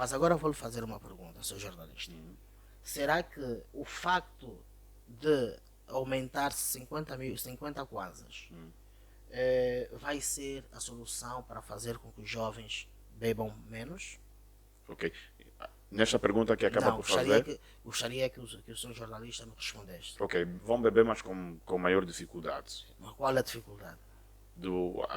Mas agora vou lhe fazer uma pergunta, seu jornalista. Será que o facto de aumentar-se 50 kwanzas vai ser a solução para fazer com que os jovens bebam menos? Ok. Nesta pergunta que acaba Não, por fazer, gostaria que o seu jornalista me respondesse. ok, vão beber, mas com maior dificuldade. Mas qual é a dificuldade?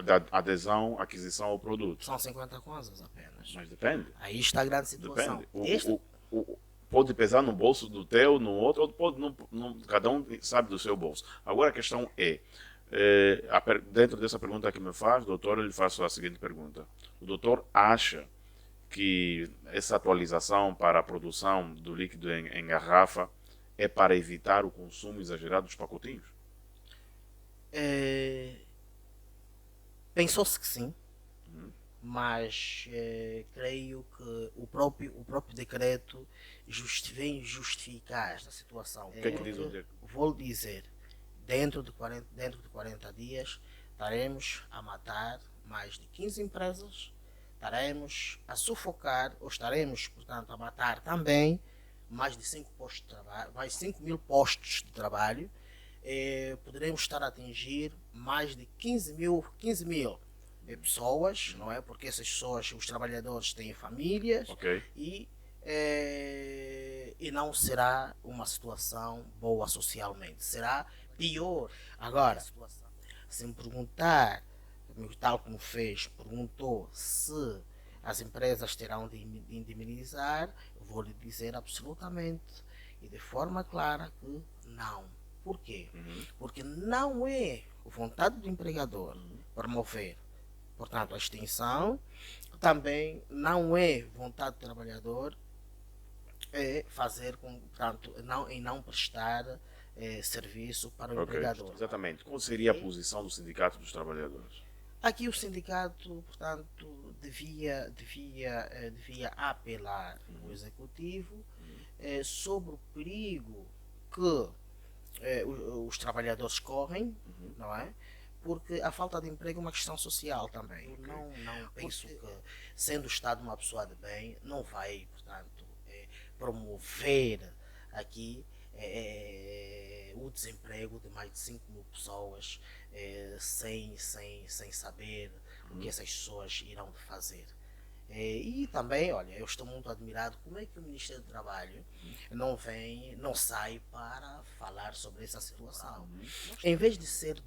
Da adesão, aquisição ao produto. São 50 kwanzas apenas. Mas depende. Aí está a grande situação. Depende. Pode pesar no bolso do teu, no outro, ou pode, cada um sabe do seu bolso. Agora a questão é, dentro dessa pergunta que me faz, doutor, eu lhe faço a seguinte pergunta. O doutor acha que essa atualização para a produção do líquido em garrafa é para evitar o consumo exagerado dos pacotinhos? Pensou-se que sim, mas creio que o próprio decreto vem justificar esta situação. O que é que diz o decreto? Vou lhe dizer, dentro de 40 dias estaremos a matar mais de 15 empresas, estaremos a sufocar, ou estaremos, portanto, a matar também mais de 5 postos de trabalho, mais 5 mil postos de trabalho. Poderemos estar a atingir mais de 15 mil pessoas, não é? Porque essas pessoas, os trabalhadores têm famílias, Ok. e não será uma situação boa socialmente, será pior. Agora, se me perguntar, tal como fez, perguntou se as empresas terão de indemnizar, eu vou lhe dizer absolutamente e de forma clara que não. Por quê? Porque não é vontade do empregador promover, portanto, a extinção, também não é vontade do trabalhador fazer com, portanto, não prestar serviço para o empregador. Exatamente. Qual seria a posição do Sindicato dos Trabalhadores? Aqui o sindicato, portanto, devia apelar ao executivo sobre o perigo que os trabalhadores correm, não é? Porque a falta de emprego é uma questão social também. Okay. Não penso que, sendo o Estado uma pessoa de bem, não vai, portanto, promover aqui o desemprego de mais de 5 mil pessoas sem saber o que essas pessoas irão fazer. E também, olha, eu estou muito admirado como é que o Ministério do Trabalho não sai para falar sobre essa situação. Em vez de ser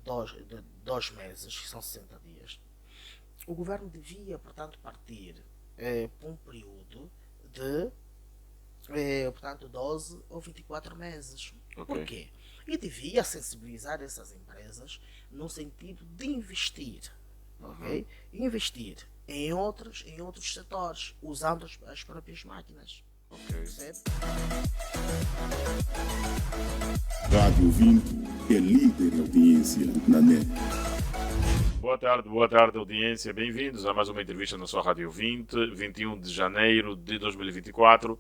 2 meses, que são 60 dias, o governo devia, portanto, partir para um período de portanto, 12 ou 24 meses. Okay. Por quê? E devia sensibilizar essas empresas no sentido de investir, ok? Investir em outros setores, usando as próprias máquinas. Okay. Certo? Rádio 20 é líder em audiência na net. Boa tarde, audiência. Bem-vindos a mais uma entrevista na sua Rádio 20, 21 de janeiro de 2024,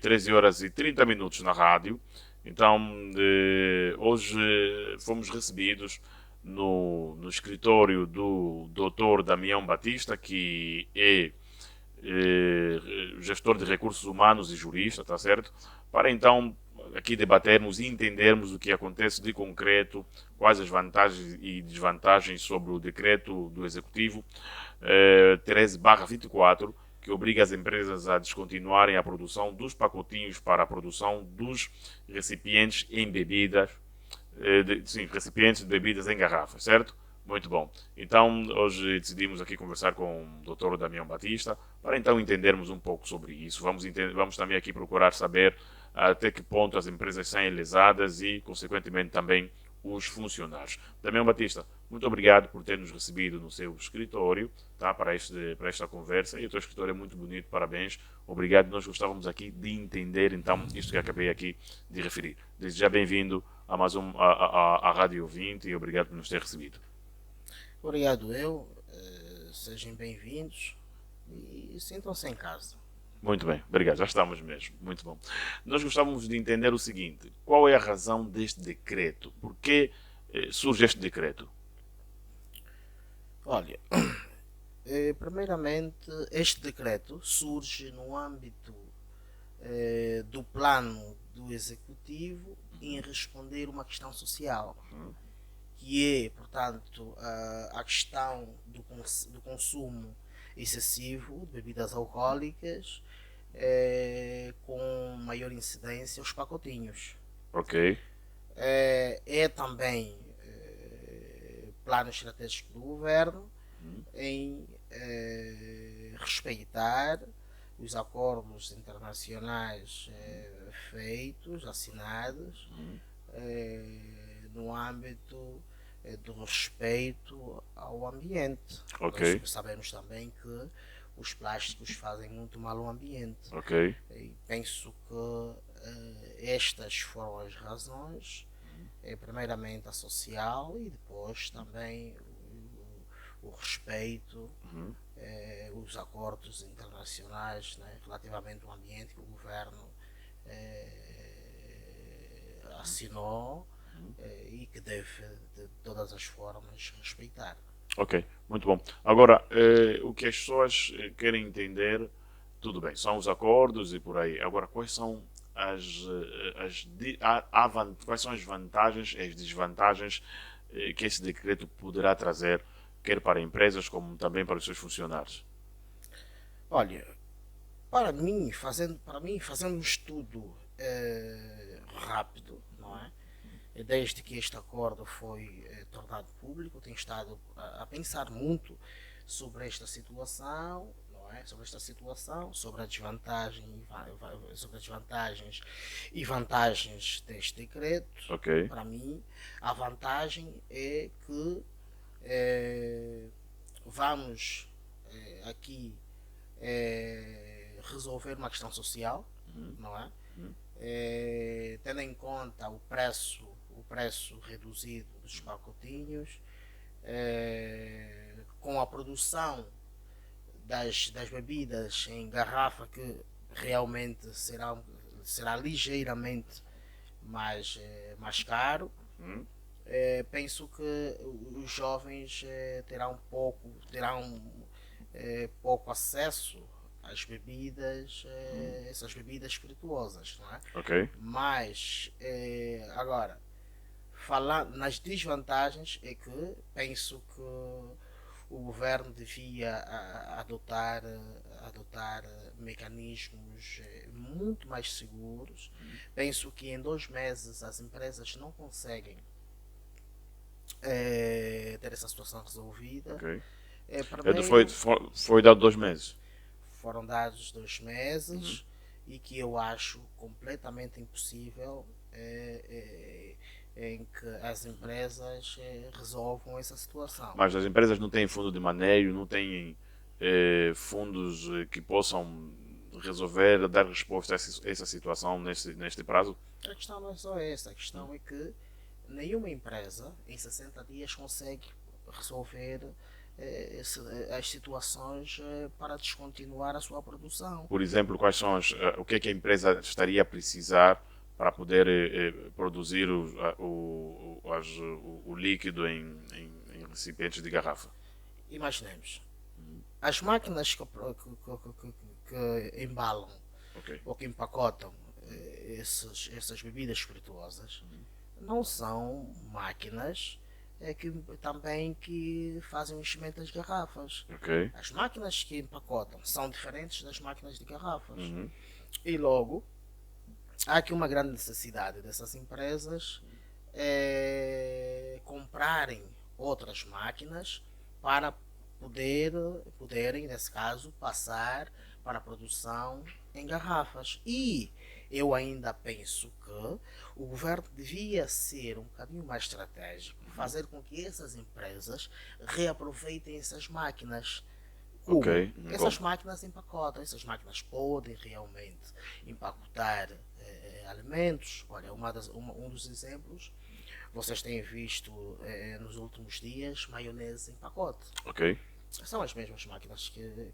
13 horas e 30 minutos na rádio. Então, hoje fomos recebidos no escritório do Dr. Damião Batista, que é gestor de recursos humanos e jurista, tá certo? Para então aqui debatermos e entendermos o que acontece de concreto, quais as vantagens e desvantagens sobre o decreto do Executivo 13/24, que obriga as empresas a descontinuarem a produção dos pacotinhos para a produção dos recipientes em bebidas, recipientes de bebidas em garrafas, certo? Muito bom. Então, hoje decidimos aqui conversar com o Dr. Damião Batista para então entendermos um pouco sobre isso. Vamos também aqui procurar saber até que ponto as empresas são lesadas e, consequentemente, também os funcionários. Damião Batista, muito obrigado por ter nos recebido no seu escritório, tá, para esta conversa. E o teu escritório é muito bonito, parabéns. Obrigado. Nós gostávamos aqui de entender, então, isto que acabei aqui de referir. Desde já bem-vindo a mais a Rádio 20 e obrigado por nos ter recebido. Obrigado eu, sejam bem-vindos e sintam-se em casa. Muito bem, obrigado, já estamos mesmo, muito bom. Nós gostávamos de entender o seguinte, qual é a razão deste decreto? Por que surge este decreto? Olha, Primeiramente, este decreto surge no âmbito do plano do Executivo em responder uma questão social, que é, portanto, a questão do consumo excessivo de bebidas alcoólicas, com maior incidência os pacotinhos. Ok. É também plano estratégico do governo em respeitar os acordos internacionais feitos, assinados, no âmbito do respeito ao ambiente. Ok. Nós sabemos também que os plásticos fazem muito mal ao ambiente. Ok. E penso que estas foram as razões, primeiramente a social e depois também o respeito, os acordos internacionais, né, relativamente ao ambiente que o governo assinou, e que deve de todas as formas respeitar. Ok, muito bom. Agora, o que as pessoas querem entender, tudo bem, são os acordos e por aí. Agora, quais são quais são as vantagens e as desvantagens que esse decreto poderá trazer, quer para empresas como também para os seus funcionários? Olha, fazendo um estudo rápido, não é? Desde que este acordo foi tornado público, tenho estado a pensar muito sobre esta situação, não é? Sobre a desvantagem, sobre as desvantagens e vantagens deste decreto. Ok. Para mim, a vantagem é que vamos aqui resolver uma questão social, não é? Tendo em conta o preço reduzido dos pacotinhos, com a produção das bebidas em garrafa, que realmente será ligeiramente mais caro. Penso que os jovens terão pouco acesso às bebidas, essas bebidas espirituosas, não é? Ok. Mas agora, falar nas desvantagens, é que penso que o governo devia adotar mecanismos muito mais seguros. Penso que em 2 meses as empresas não conseguem ter essa situação resolvida. Ok. Primeiro, Foi dado 2 meses. foram dados 2 meses, e que eu acho completamente impossível em que as empresas resolvam essa situação. Mas as empresas não têm fundo de maneio, não têm fundos que possam resolver, dar resposta a essa situação neste prazo? A questão não é só essa, a questão é que nenhuma empresa em 60 dias consegue resolver as situações para descontinuar a sua produção. Por exemplo, quais são o que é que a empresa estaria a precisar para poder produzir o líquido em recipientes de garrafa? Imaginemos, as máquinas que embalam, Ok. ou que empacotam essas bebidas espirituosas, não são máquinas que fazem o enchimento das garrafas. Ok. As máquinas que empacotam são diferentes das máquinas de garrafas. E logo, há aqui uma grande necessidade dessas empresas comprarem outras máquinas para poderem, nesse caso, passar para a produção em garrafas. E eu ainda penso que o governo devia ser um bocadinho mais estratégico, fazer com que essas empresas reaproveitem essas máquinas. Como? Ok. Essas máquinas empacotam, essas máquinas podem realmente empacotar alimentos. Olha, um dos exemplos, vocês têm visto nos últimos dias maionese em pacote. Ok. São as mesmas máquinas que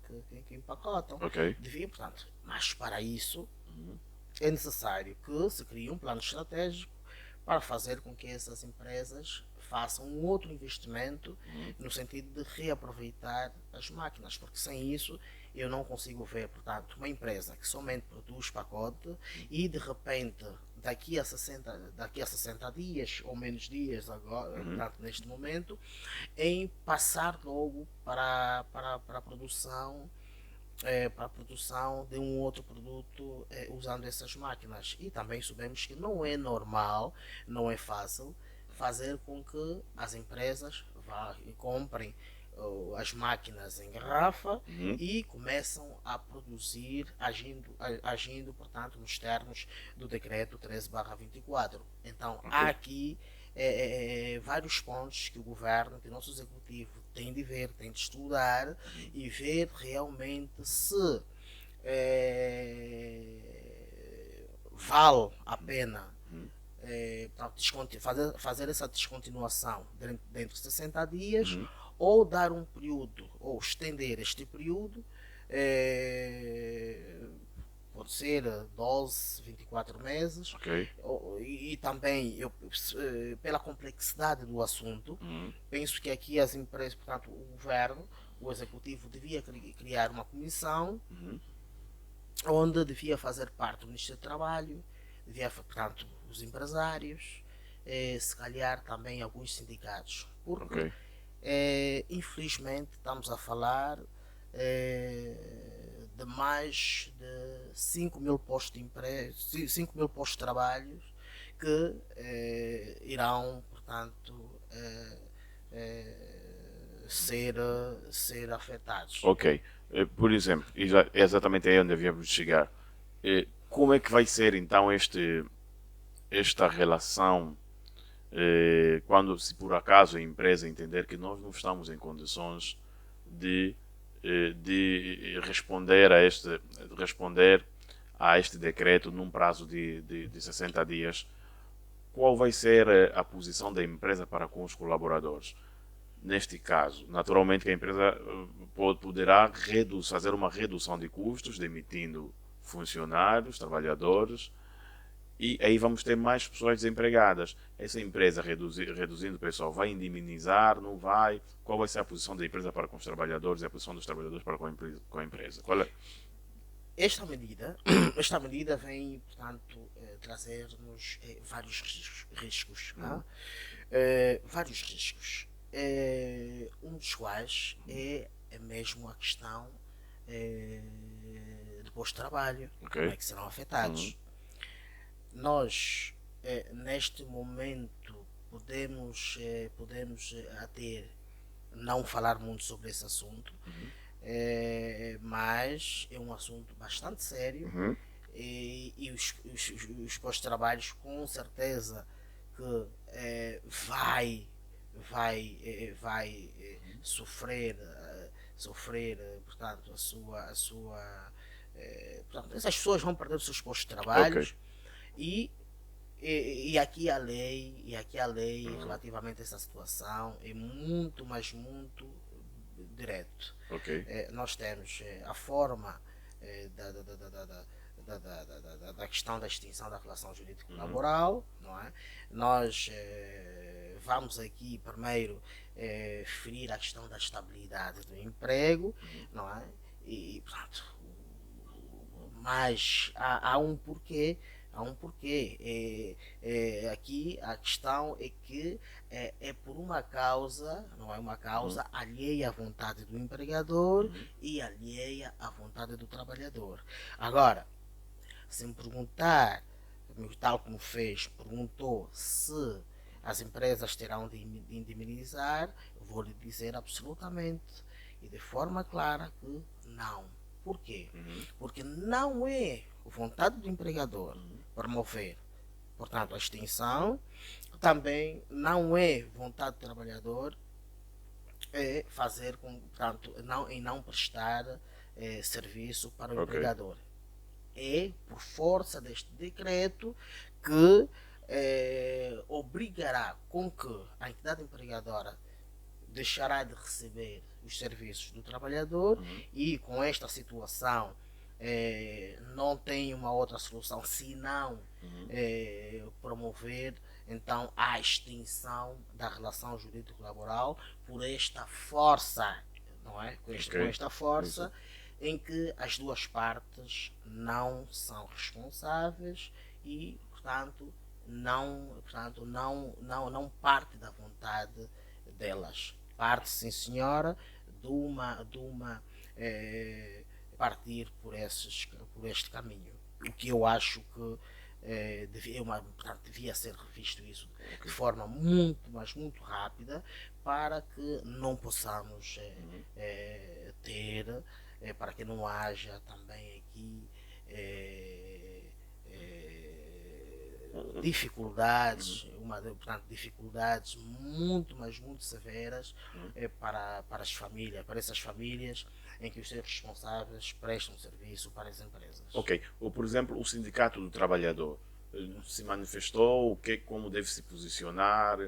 empacotam. Ok. Devia, portanto, mas para isso é necessário que se crie um plano estratégico para fazer com que essas empresas faça um outro investimento no sentido de reaproveitar as máquinas, porque sem isso eu não consigo ver, portanto, uma empresa que somente produz pacote e de repente daqui a 60 dias ou menos dias agora, portanto, neste momento, em passar logo para a produção para a produção de um outro produto usando essas máquinas. E também sabemos que não é normal, não é fácil fazer com que as empresas vá e comprem as máquinas em garrafa e começam a produzir agindo, portanto, nos termos do decreto 13/24. Então, há aqui vários pontos que o governo, que o nosso executivo tem de ver, tem de estudar e ver realmente se vale a pena fazer essa descontinuação dentro de 60 dias ou dar um período, ou estender este período, pode ser 12, 24 meses, e também pela complexidade do assunto, penso que aqui as empresas, portanto o governo, o executivo devia criar uma comissão onde devia fazer parte o Ministério do Trabalho, devia, portanto, os empresários, se calhar também alguns sindicatos, porque infelizmente estamos a falar de mais de 5 mil postos de emprego, 5 mil postos de trabalho que irão, portanto, ser afetados. Ok. Por exemplo, é exatamente aí onde havíamos de chegar. Como é que vai ser então esta relação quando, se por acaso a empresa entender que nós não estamos em condições de responder a este decreto num prazo de 60 dias, qual vai ser a posição da empresa para com os colaboradores? Neste caso, naturalmente que a empresa poderá fazer uma redução de custos, demitindo funcionários, trabalhadores, e aí vamos ter mais pessoas desempregadas. Essa empresa reduzindo o pessoal vai indemnizar, não vai? Qual vai ser a posição da empresa para com os trabalhadores e a posição dos trabalhadores para com a empresa? Qual é? Esta medida vem, portanto, trazer-nos vários riscos. Vários riscos. Um dos quais é mesmo a questão do posto-trabalho, como é que serão afetados. Nós, neste momento, podemos não falar muito sobre esse assunto, mas é um assunto bastante sério e os postos-trabalhos com certeza que vai sofrer, portanto, portanto, essas pessoas vão perder os seus postos de trabalho. E aqui a lei relativamente a essa situação é muito, mas muito direto. Nós temos a forma da questão da extinção da relação jurídico-laboral, não é? Nós vamos aqui primeiro referir a questão da estabilidade do emprego, não é? E, portanto, mas há um porquê. Aqui a questão é que é por uma causa, não é uma causa alheia à vontade do empregador e alheia à vontade do trabalhador. Agora, se me perguntar, tal como perguntou se as empresas terão de indemnizar, eu vou lhe dizer absolutamente e de forma clara que não. Por quê? Porque não é vontade do empregador promover, portanto, a extinção, também não é vontade do trabalhador fazer com, portanto, não prestar serviço para o empregador. É por força deste decreto que obrigará com que a entidade empregadora deixará de receber os serviços do trabalhador e com esta situação não tem uma outra solução senão promover então há a extinção da relação jurídico-laboral por esta força, não é? Com esta força em que as duas partes não são responsáveis e, portanto, não parte da vontade delas. Parte, sim senhora, de uma partir por este caminho. O que eu acho que devia ser revisto isso de forma muito, mas muito rápida, para que não possamos ter, para que não haja também aqui dificuldades, dificuldades muito, mas muito severas para as famílias, para essas famílias em que os seus responsáveis prestam serviço para as empresas. Ok. Ou, por exemplo, o Sindicato do Trabalhador se manifestou, como deve se posicionar,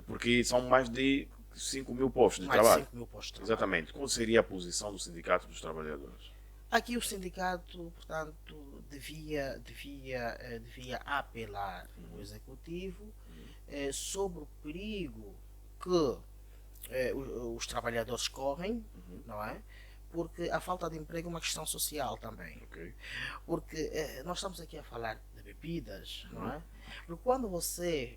porque são mais de 5 mil postos de trabalho. 5 mil postos de trabalho. Exatamente. Qual seria a posição do Sindicato dos Trabalhadores? Aqui o sindicato, portanto, devia apelar ao executivo sobre o perigo que os trabalhadores correm, não é? Porque a falta de emprego é uma questão social também. Okay. Porque nós estamos aqui a falar de bebidas, não é? Porque quando você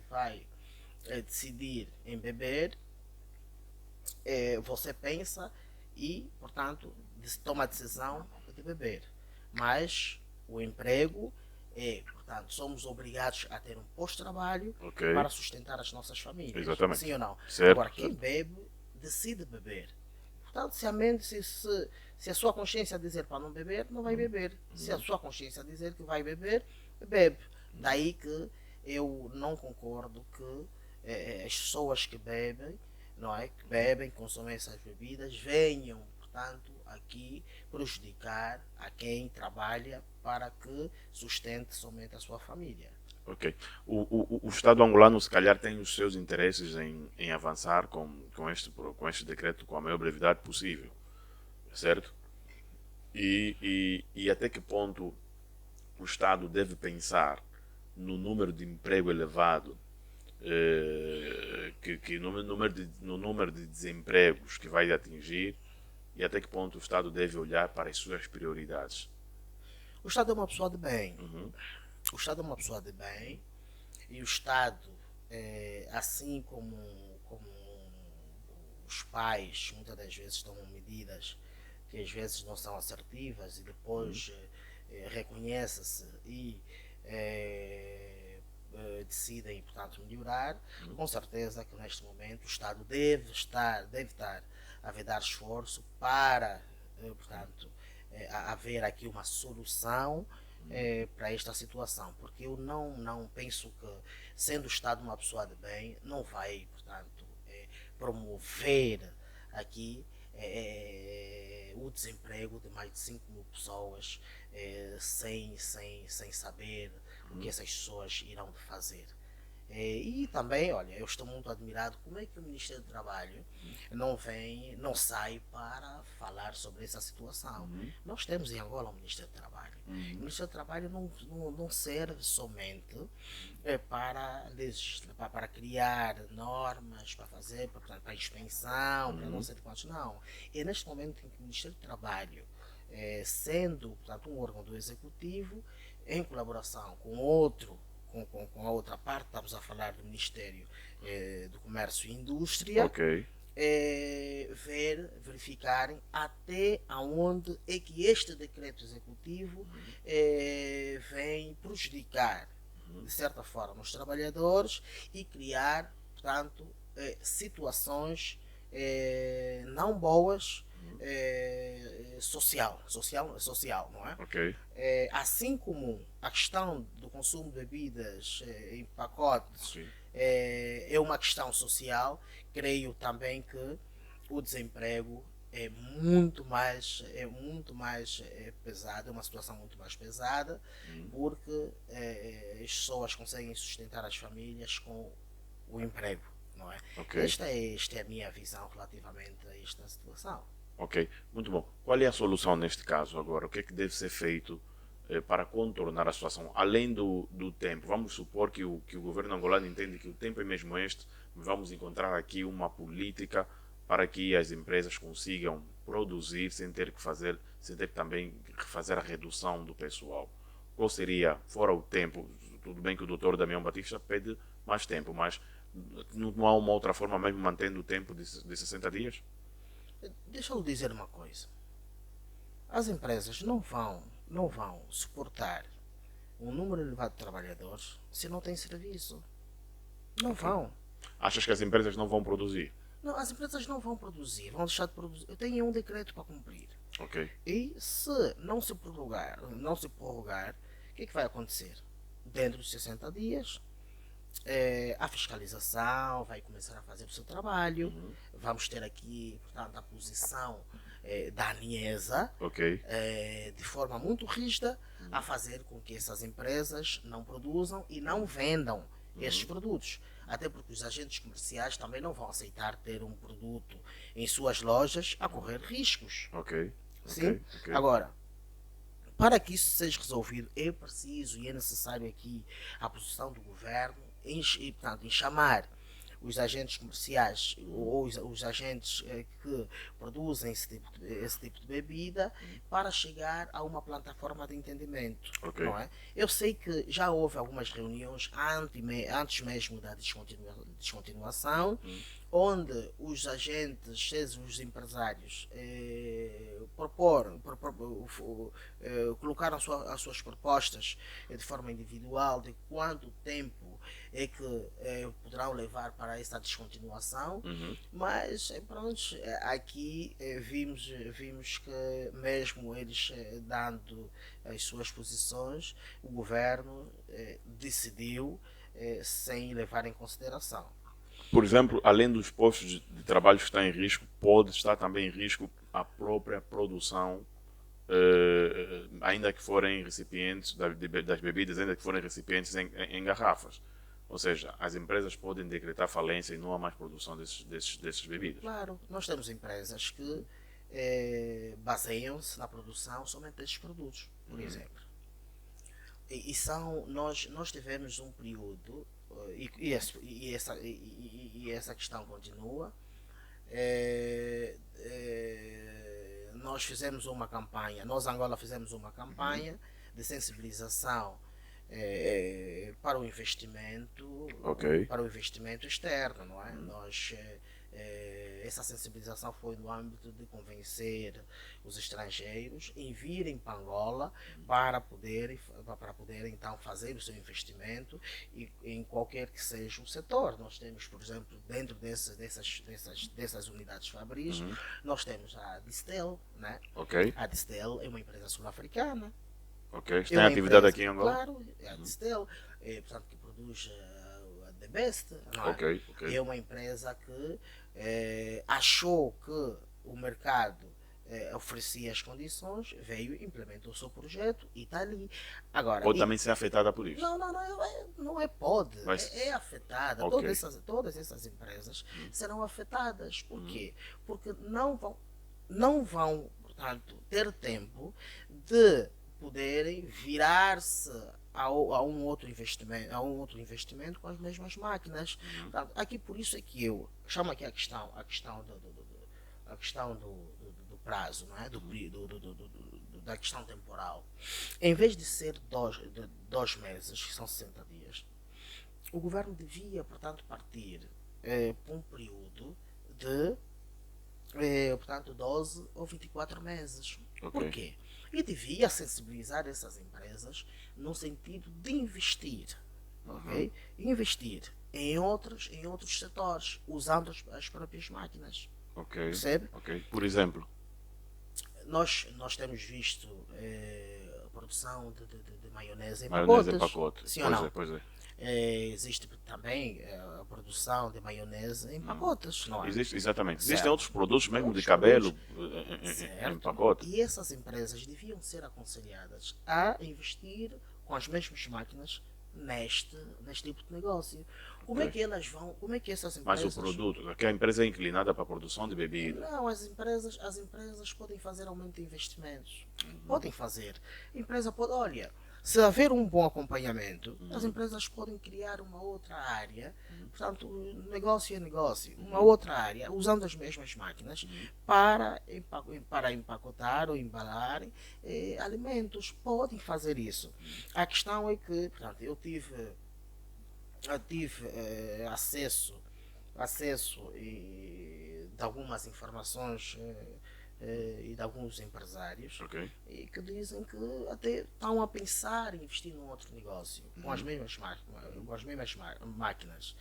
vai decidir em beber, você pensa e, portanto, toma a decisão de beber. Mas o emprego portanto, somos obrigados a ter um posto de trabalho para sustentar as nossas famílias. Exatamente. Sim ou não? Certo. Agora, quem bebe, decide beber. Portanto, se a sua consciência dizer para não beber, não vai beber. Se a sua consciência dizer que vai beber, bebe. Daí que eu não concordo que as pessoas que bebem, não é? Que bebem, consomem essas bebidas, venham, portanto, aqui prejudicar a quem trabalha para que sustente somente a sua família. Ok. O Estado angolano, se calhar, tem os seus interesses em avançar com este decreto com a maior brevidade possível, certo? E até que ponto o Estado deve pensar no número de emprego elevado, no número de desempregos que vai atingir, e até que ponto o Estado deve olhar para as suas prioridades? O Estado é uma pessoa de bem. O Estado é uma pessoa de bem, e o Estado, assim como os pais muitas das vezes tomam medidas que às vezes não são assertivas e depois reconhece-se e decidem, portanto, melhorar. Com certeza que neste momento o Estado deve estar a dar esforço para, portanto, haver aqui uma solução para esta situação, porque eu não penso que, sendo o Estado uma pessoa de bem, não vai, portanto, promover aqui o desemprego de mais de 5 mil pessoas sem saber o que essas pessoas irão fazer. E também, olha, eu estou muito admirado como é que o Ministério do Trabalho não sai para falar sobre essa situação. Nós temos em Angola o Ministério do Trabalho. O Ministério do Trabalho não serve somente para criar normas, para fazer, para inspeção, para não sei de quantos, não. É neste momento em que o Ministério do Trabalho, sendo, portanto, um órgão do Executivo, em colaboração com a outra parte, estamos a falar do Ministério do Comércio e Indústria, verificarem até aonde é que este decreto executivo vem prejudicar, de certa forma, os trabalhadores e criar, portanto, situações não boas, social, não é? Assim como a questão do consumo de bebidas em pacotes é uma questão social, creio também que o desemprego é muito mais pesado, é uma situação muito mais pesada, porque as pessoas conseguem sustentar as famílias com o emprego, não é? Esta é a minha visão relativamente a esta situação. Ok, muito bom. Qual é a solução neste caso agora? O que é que deve ser feito para contornar a situação, além do tempo? Vamos supor que o governo angolano entende que o tempo é mesmo este, vamos encontrar aqui uma política para que as empresas consigam produzir sem ter que também fazer a redução do pessoal. Qual seria, fora o tempo? Tudo bem que o doutor Damião Batista pede mais tempo, mas não há uma outra forma, mesmo mantendo o tempo de 60 dias? Deixa eu dizer uma coisa. As empresas não vão suportar um número elevado de trabalhadores se não tem serviço. Não vão. Achas que as empresas não vão produzir? Não, as empresas não vão produzir, vão deixar de produzir. Eu tenho um decreto para cumprir. Ok. E se não se prorrogar, o que vai acontecer? Dentro de 60 dias, a fiscalização vai começar a fazer o seu trabalho. Vamos ter aqui, portanto, a posição da ANIESA, de forma muito rígida, a fazer com que essas empresas não produzam e não vendam estes produtos. Até porque os agentes comerciais também não vão aceitar ter um produto em suas lojas a correr riscos. Sim? Agora, para que isso seja resolvido, é preciso e é necessário aqui a posição do governo portanto, em chamar os agentes comerciais ou os agentes que produzem esse tipo de bebida para chegar a uma plataforma de entendimento. Não é? Eu sei que já houve algumas reuniões antes mesmo da descontinuação, onde os agentes, os empresários, colocaram as suas propostas de forma individual de quanto tempo é que poderão levar para essa descontinuação, mas pronto, aqui vimos que mesmo eles dando as suas posições, o governo decidiu sem levar em consideração. Por exemplo, além dos postos de trabalho que estão em risco, pode estar também em risco a própria produção, ainda que forem recipientes das bebidas, ainda que forem recipientes em garrafas. Ou seja, as empresas podem decretar falência e não há mais produção dessas bebidas. Claro, nós temos empresas que baseiam-se na produção somente desses produtos, por exemplo. E nós tivemos um período, e essa questão continua. Nós fizemos uma campanha, Angola fizemos uma campanha de sensibilização para o investimento, para o investimento externo, não é? Essa sensibilização foi no âmbito de convencer os estrangeiros em virem para Angola para poderem então fazer o seu investimento em qualquer que seja o setor. Nós temos, por exemplo, dentro dessas unidades fabris, nós temos a Distel, né? A Distel é uma empresa sul-africana. Tem atividade aqui em Angola? Claro, é a Distel, portanto, que produz a The Best. Não é? É uma empresa que achou que o mercado oferecia as condições, veio, implementou o seu projeto e está ali. Agora, pode também ser afetada por isso? Não é pode, é afetada. Todas essas empresas serão afetadas. Por quê? Porque não vão, portanto, ter tempo de poderem virar-se a um outro investimento com as mesmas máquinas. Portanto, aqui por isso é que eu chamo aqui a questão do prazo, não é? Da questão temporal. Em vez de ser 2 meses, que são 60 dias, o governo devia, portanto, partir para um período de portanto, 12 ou 24 meses. Por quê? E devia sensibilizar essas empresas no sentido de investir, investir em outros setores, usando as próprias máquinas. Percebe? Por exemplo? Nós temos visto a produção de maionese em pacotes. Sim ou não? Existe também a produção de maionese em pacotes, não é? Exatamente. Existem outros produtos, mesmo de cabelo, em pacote. E essas empresas deviam ser aconselhadas a investir com as mesmas máquinas neste tipo de negócio. Como é que elas vão, como é que essas Mas empresas... o produto, que a empresa é inclinada para a produção de bebida. Não, as empresas podem fazer aumento de investimentos. Podem fazer. A empresa pode, olha, se haver um bom acompanhamento, as empresas podem criar uma outra área. Portanto, negócio é negócio. Uma outra área, usando as mesmas máquinas, para empacotar ou embalar alimentos. Podem fazer isso. A questão é que, portanto, eu tive acesso de algumas informações e de alguns empresários Ok. e que dizem que até estão a pensar em investir num outro negócio com as mesmas máquinas.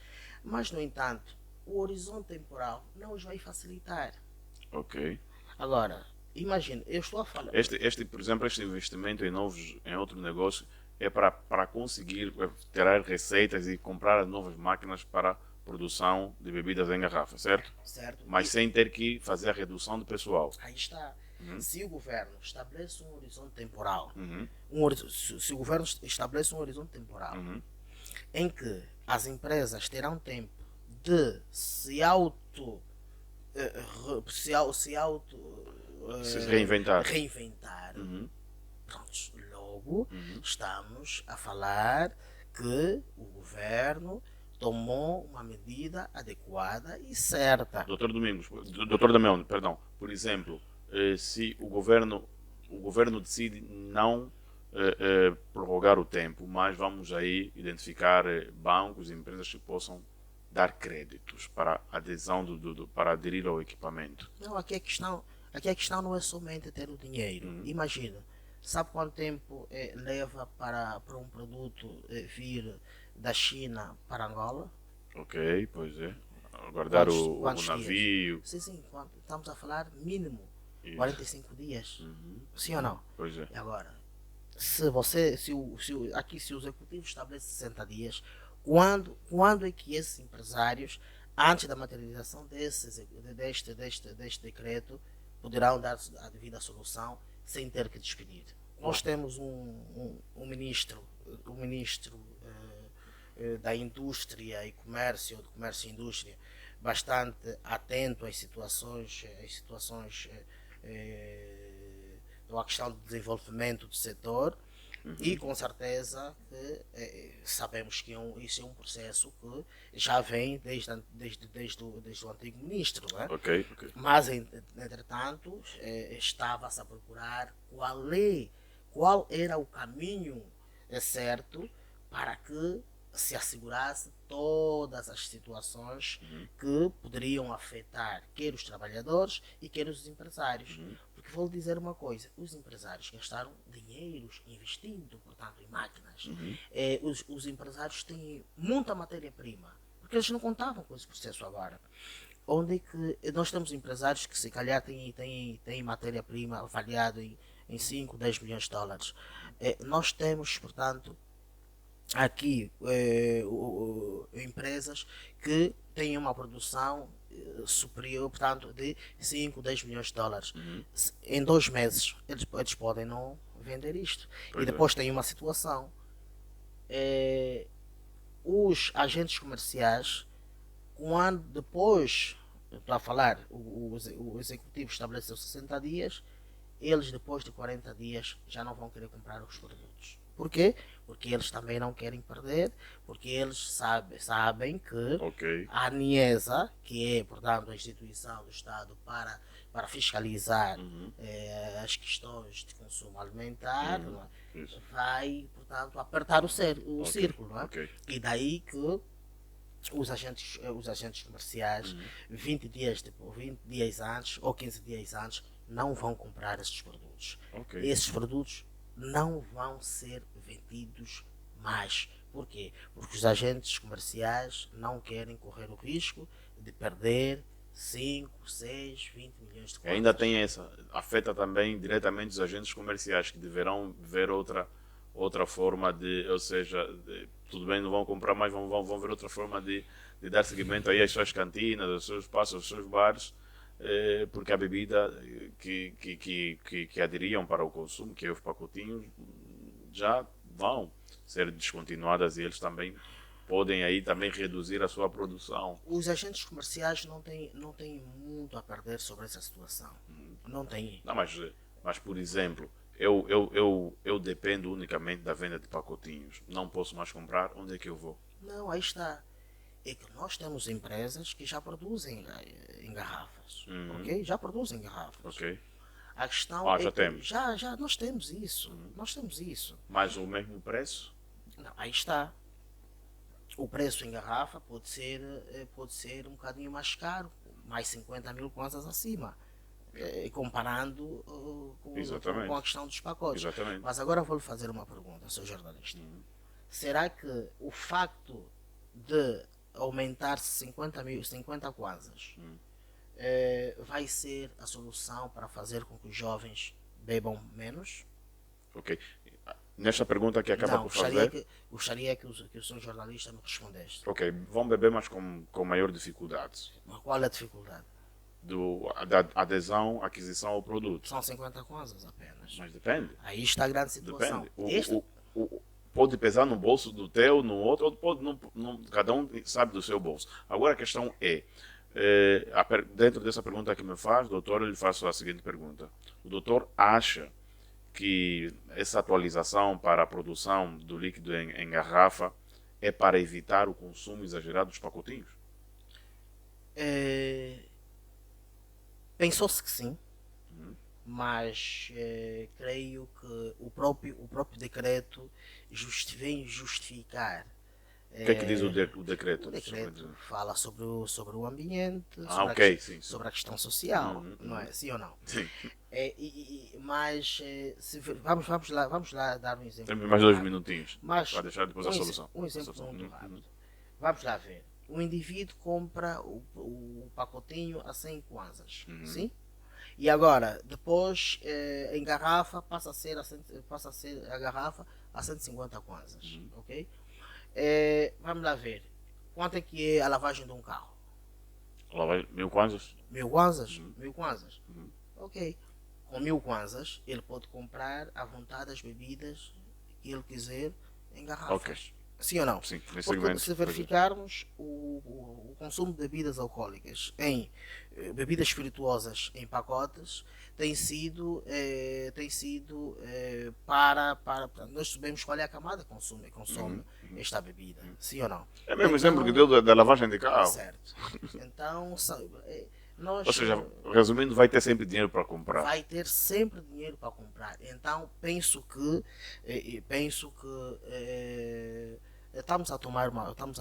Mas, no entanto, o horizonte temporal não os vai facilitar. Ok. Agora, imagina, eu estou a falar. Por exemplo, este investimento em outro negócio é para conseguir tirar receitas e comprar novas máquinas para produção de bebidas em garrafa, certo? Certo? Mas sem ter que fazer a redução de pessoal. Aí está. Se o governo estabelece um horizonte temporal, Uhum. se o governo estabelece um horizonte temporal em que as empresas terão tempo de se auto Se reinventar. Prontos, logo estamos a falar que o governo tomou uma medida adequada e certa. Doutor Damião, perdão. Por exemplo, se o governo decide não prorrogar o tempo, mas vamos aí identificar bancos e empresas que possam dar créditos para adesão para aderir ao equipamento. Não, aqui a questão não é somente ter o dinheiro. Imagina, sabe quanto tempo leva para um produto vir da China para Angola? Ok, pois é. Aguardar o Quantos navio. Dias? Sim, estamos a falar mínimo Isso. 45 dias. Sim ou não? Pois é. E agora, se o executivo estabelece 60 dias, quando é que esses empresários, antes da materialização deste decreto, poderão dar a devida solução sem ter que despedir? Nós temos um ministro da indústria e comércio, de comércio e indústria, bastante atento às situações da questão do desenvolvimento do setor. E com certeza que sabemos que isso é um processo que já vem desde o antigo ministro, não é? Ok. Mas entretanto estava-se a procurar qual era o caminho certo para que se assegurasse todas as situações que poderiam afetar quer os trabalhadores e quer os empresários. Porque vou lhe dizer uma coisa, os empresários gastaram dinheiros investindo, portanto, em máquinas. Os empresários têm muita matéria-prima, porque eles não contavam com esse processo agora. Onde é que nós temos empresários que se calhar têm matéria-prima avaliada em 5, 10 milhões de dólares. Nós temos, portanto, aqui empresas que têm uma produção superior, portanto, de 5, 10 milhões de dólares. Em 2 meses eles podem não vender isto. Pois e depois tem uma situação. Os agentes comerciais, quando depois, estou a falar, o executivo estabeleceu 60 dias, eles depois de 40 dias já não vão querer comprar os produtos. Por quê? Porque eles também não querem perder, porque eles sabem que a ANIESA, que é, portanto, a instituição do Estado para fiscalizar as questões de consumo alimentar, vai, portanto, apertar o círculo. Não é? E daí que os agentes comerciais, 20 dias antes ou 15 dias antes, não vão comprar esses produtos. Esses produtos não vão ser vendidos mais. Por quê? Porque os agentes comerciais não querem correr o risco de perder 5, 6, 20 milhões de contas. Ainda tem essa. Afeta também diretamente os agentes comerciais, que deverão ver outra forma de, ou seja, tudo bem, não vão comprar mais, vão ver outra forma de dar seguimento aí às suas cantinas, aos seus espaços, aos seus bares, porque a bebida que aderiam para o consumo, que é os pacotinhos, já vão ser descontinuadas e eles também podem aí também reduzir a sua produção. Os agentes comerciais não têm muito a perder sobre essa situação. Não têm. Não, mas por exemplo, eu dependo unicamente da venda de pacotinhos. Não posso mais comprar, onde é que eu vou? Não, aí está. É que nós temos empresas que já produzem em garrafas. Ok? Já produzem garrafas. Ok? A questão Já é que temos. já nós temos isso. Nós temos isso. Mas o mesmo preço? Não, aí está. O preço em garrafa pode ser um bocadinho mais caro, mais 50 mil kwanzas acima, comparando com a questão dos pacotes. Exatamente. Mas agora vou lhe fazer uma pergunta, seu jornalista. Será que o facto de aumentar 50 kwanzas vai ser a solução para fazer com que os jovens bebam menos? Ok. Nesta pergunta que acaba por fazer... Gostaria que o senhor jornalista me respondesse. Ok, vão beber, mas com maior dificuldade. Mas qual é a dificuldade? Da adesão, aquisição ao produto. São 50 kwanzas apenas. Mas depende. Aí está a grande situação. Depende. Pode pesar no bolso do teu, no outro, ou pode cada um sabe do seu bolso. Agora a questão dentro dessa pergunta que me faz, doutor, eu lhe faço a seguinte pergunta. O doutor acha que essa atualização para a produção do líquido em garrafa é para evitar o consumo exagerado dos pacotinhos? Pensou-se que sim, mas creio que o próprio decreto vem justificar. O que é que diz o decreto? O decreto fala sobre o ambiente, sobre a questão social, não é? Sim ou não? Sim. Mas vamos lá dar um exemplo. Temos mais 2 minutinhos para deixar depois a solução. Um exemplo muito rápido. Vamos lá ver. O indivíduo compra o pacotinho a 100 kwanzas, sim? E agora, depois, em garrafa, passa a ser a garrafa a 150 kwanzas, ok? Vamos lá ver. Quanto é que é a lavagem de um carro? 1.000 kwanzas? 1.000 kwanzas? 1.000 kwanzas. Ok. Com 1.000 kwanzas, ele pode comprar à vontade as bebidas que ele quiser em garrafas. Ok. Sim ou não? Sim, porque se verificarmos o consumo de bebidas alcoólicas em bebidas espirituosas em pacotes tem sido para nós sabemos qual é a camada que consome esta bebida, sim ou não? É o mesmo exemplo que deu da lavagem de carro. Certo. Então, ou seja, resumindo, vai ter sempre dinheiro para comprar. Vai ter sempre dinheiro para comprar. Então, penso que estamos a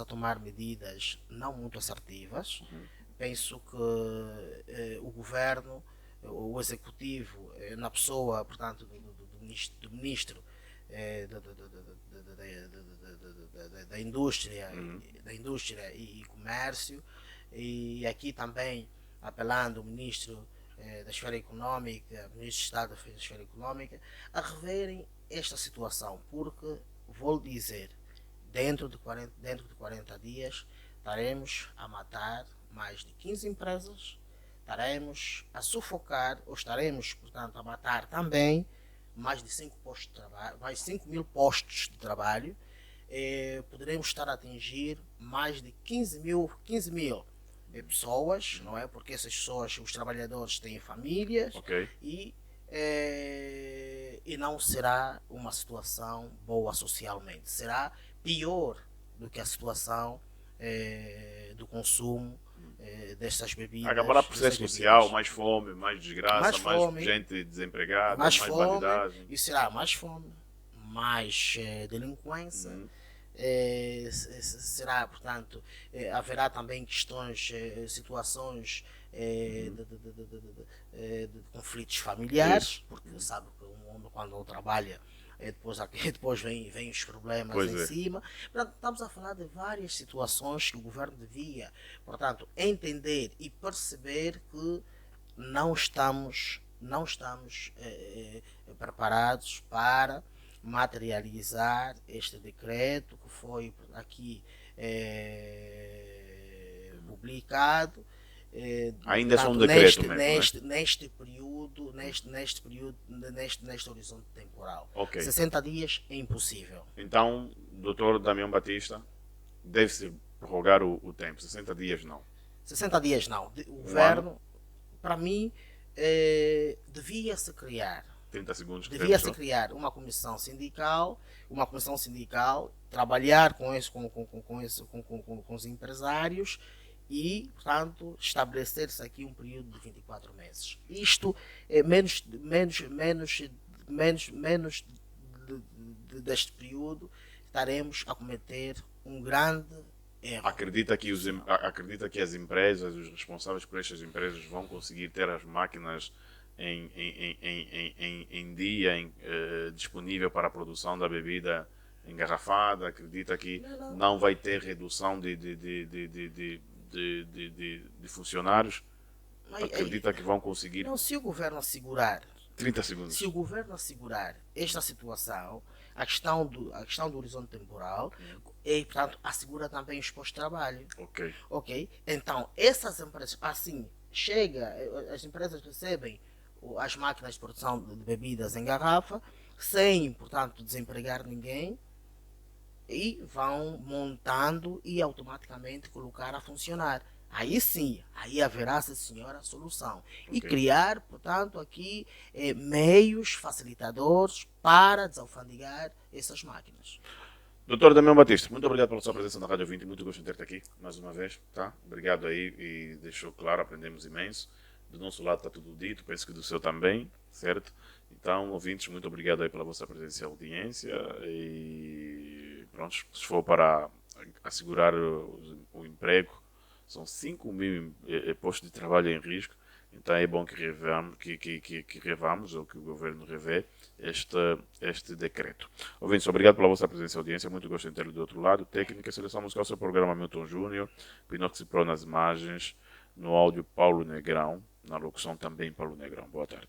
tomar medidas não muito assertivas. Penso que o governo, o executivo, na pessoa, portanto, do ministro da indústria e comércio, e aqui também apelando ao ministro da esfera económica, ministro de Estado da esfera económica, a reverem esta situação, porque vou dizer, dentro de 40 dias estaremos a matar mais de 15 empresas, estaremos a sufocar, ou estaremos, portanto, a matar também mais de 5 postos de trabalho, mais de 5 mil postos de trabalho. Poderemos estar a atingir mais de 15 mil pessoas, não é? Porque essas pessoas, os trabalhadores têm famílias, e não será uma situação boa socialmente, será pior do que a situação do consumo destas bebidas. Acabará por ser social, mais fome, mais desgraça, mais gente desempregada, mais bandidagem. E será mais fome, mais delinquência. Será, portanto, haverá também questões, situações de conflitos familiares, porque sabe que um homem, quando não trabalha, depois vem os problemas em cima. Portanto, estamos a falar de várias situações que o governo devia, portanto, entender e perceber que não estamos preparados para materializar este decreto que foi aqui publicado, Ainda são um portanto, decreto mesmo, neste período, neste horizonte temporal. Ok. 60 dias é impossível. Então, doutor Damião Batista, deve-se prorrogar o tempo. 60 dias não. 60 dias não. O Um governo, para mim, devia-se criar 30 segundos. devia-se criar uma comissão sindical, trabalhar com os empresários e, portanto, estabelecer-se aqui um período de 24 meses. Isto é deste período, estaremos a cometer um grande erro. Acredita que as empresas, os responsáveis por estas empresas vão conseguir ter as máquinas em dia disponível para a produção da bebida engarrafada? Acredita que não vai ter redução de funcionários? Acredita que vão conseguir? Não, se o governo assegurar 30 segundos. Se o governo assegurar esta situação, a questão do horizonte temporal, e, portanto, assegura também os postos de trabalho. Ok? Então, essas empresas, assim, as empresas recebem as máquinas de produção de bebidas em garrafa, sem, portanto, desempregar ninguém, e vão montando e automaticamente colocar a funcionar. Aí sim, aí haverá, sim senhora, solução. E criar, portanto, aqui meios facilitadores para desalfandegar essas máquinas. Doutor Damião Batista, muito obrigado pela sua presença na Rádio 20, muito gosto de ter-te aqui mais uma vez, tá? Obrigado aí, e deixou claro, aprendemos imenso. Do nosso lado está tudo dito, penso que do seu também, certo? Então, ouvintes, muito obrigado aí pela vossa presença e audiência, e pronto, se for para assegurar o emprego, são 5.000 postos de trabalho em risco, então é bom que revamos, ou que o governo revê este decreto. Ouvintes, obrigado pela vossa presença e audiência, muito gosto de ter do outro lado. Técnica, seleção musical, seu programa Milton Júnior, Pinoxi Pro nas imagens, no áudio Paulo Negrão, na locução também Paulo Negrão. Boa tarde.